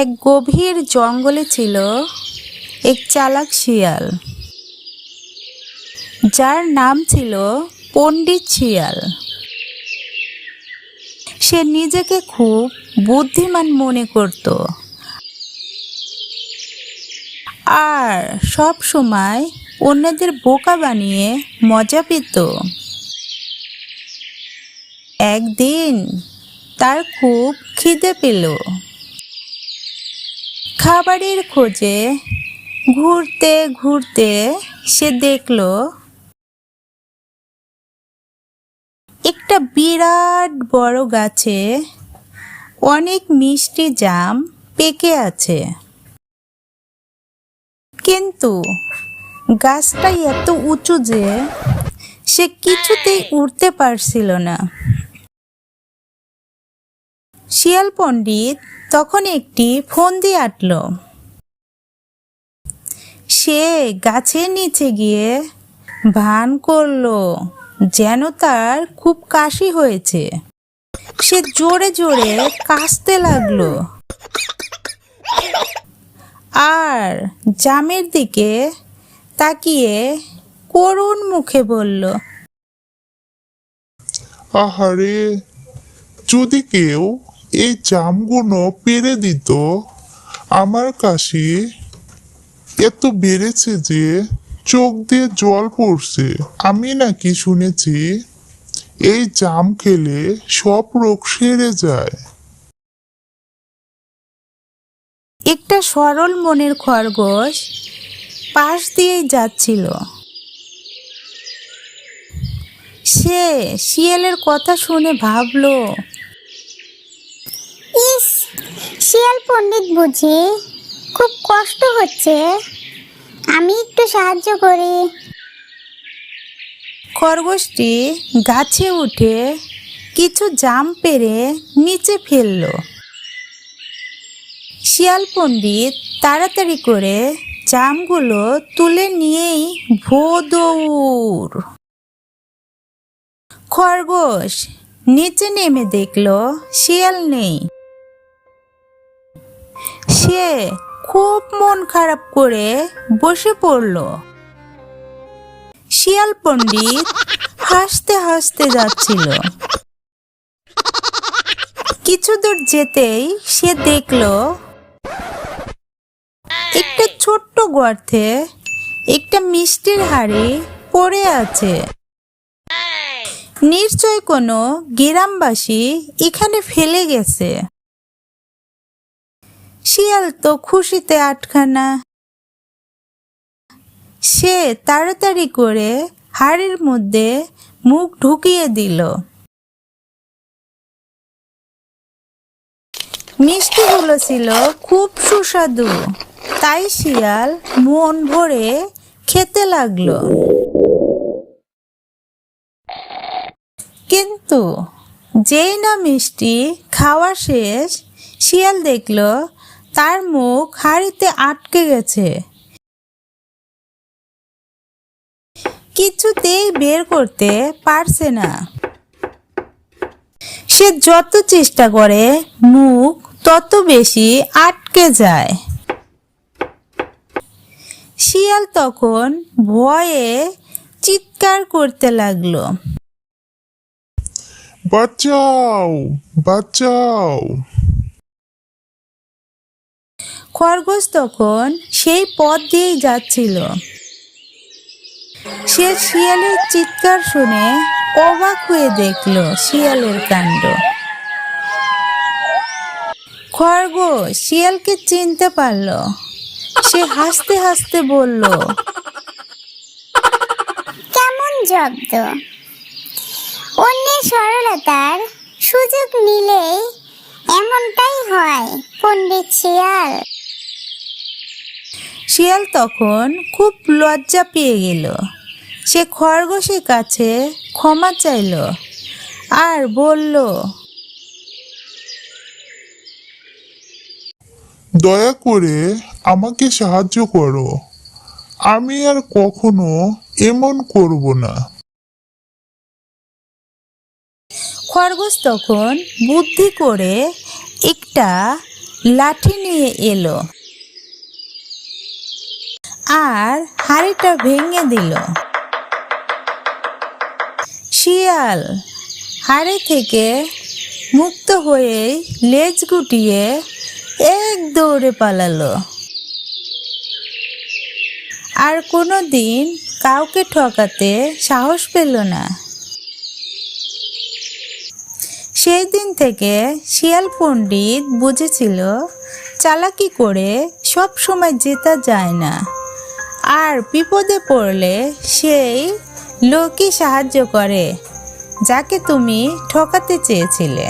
এক গভীর জঙ্গলে ছিল এক চালাক শিয়াল, যার নাম ছিল পণ্ডিত শিয়াল। সে নিজেকে খুব বুদ্ধিমান মনে করত আর সব সময় অন্যদের বোকা বানিয়ে মজা পেত। একদিন তার খুব খিদে পেল। খাবারের খোঁজে ঘুরতে ঘুরতে সে দেখল একটা বিরাট বড় গাছে অনেক মিষ্টি জাম পেকে আছে, কিন্তু গাছটা এত উঁচু যে সে কিছুতেই উঠতে পারছিল না। শিয়াল পণ্ডিত তখন একটি ফন্দি আঁটল। সে গাছের নিচে গিয়ে ভান করলো যেন তার খুব কাশি হয়েছে। সে জোরে জোরে কাশতে লাগলো আর জামের দিকে তাকিয়ে করুণ মুখে বলল, আহারে, যদি কেউ এই জামগুলো পেরে দিত। আমার কাশি এত বেড়েছে যে চোখ দিয়ে জল পড়ছে। আমি নাকি শুনেছি এই জাম খেলে সব রোগ সেরে যায়। একটা সরল মনের খরগোশ পাশ দিয়েই যাচ্ছিল। সে শিয়ালের কথা শুনে ভাবল, ইস, শিয়াল পণ্ডিত বুঝি খুব কষ্ট হচ্ছে, আমি একটু সাহায্য করি। খরগোশটি গাছে উঠে কিছু জাম পেড়ে নিচে ফেলল। শিয়াল পণ্ডিত তাড়াতাড়ি করে জামগুলো তুলে নিয়েই ভোদৌড়। খরগোশ নিচে নেমে দেখল শিয়াল নেই। সে খুব মন খারাপ করে বসে পড়ল। শিয়াল পণ্ডিত হাসতে হাসতে যাচ্ছিল। কিছু দূর যেতেই সে দেখল একটা ছোট্ট গর্তে একটা মিষ্টির হাঁড়ি পড়ে আছে। নিশ্চয় কোনো গ্রামবাসী এখানে ফেলে গেছে। শিয়াল তো খুশিতে আটখানা। সে তাড়াতাড়ি করে হাড়ির মধ্যে মুখ ঢুকিয়ে দিল। মিষ্টিগুলো ছিল খুব সুস্বাদু, তাই শিয়াল মন ভরে খেতে লাগলো। কিন্তু যেই না মিষ্টি খাওয়া শেষ, শিয়াল দেখল তার মুখ হাঁড়িতে আটকে গেছে। কিছুতেই বের করতে পারছে না। সে যত চেষ্টা করে মুখ তত বেশি আটকে যায়। শিয়াল তখন ভয়ে চিৎকার করতে লাগলো, বাঁচাও, বাঁচাও। খরগোশ তখন সেই পথ দিয়েই যাচ্ছিল। সে শিয়ালের চিৎকার শুনে অবাক হয়ে দেখল শিয়ালের কাণ্ড। খরগোশ শিয়ালকে চিনতে পারল। সে হাসতে হাসতে বলল, কেমন জব্দ! অন্যের সরলতার সুযোগ নিলেই এমনটাই হয় পণ্ডিত শিয়াল। শিয়াল তখন খুব লজ্জা পেয়ে গেল। সে খরগোশের কাছে ক্ষমা চাইল আর বলল, দয়া করে আমাকে সাহায্য করো। আমি আর কখনো এমন করব না। খরগোশ তখন বুদ্ধি করে একটা লাঠি নিয়ে এলো আর হাঁড়িটা ভেঙে দিল। শিয়াল হাঁড়ি থেকে মুক্ত হয়ে লেজ গুটিয়ে এক দৌড়ে পালালো। আর কোনো দিন কাউকে ঠকাতে সাহস পেল না। সেই দিন থেকে শিয়াল পণ্ডিত বুঝেছিল চালাকি করে সব সময় জেতা যায় না, আর বিপদে পড়লে সেই লোকই সাহায্য করে যাকে তুমি ঠকাতে চেয়েছিলে।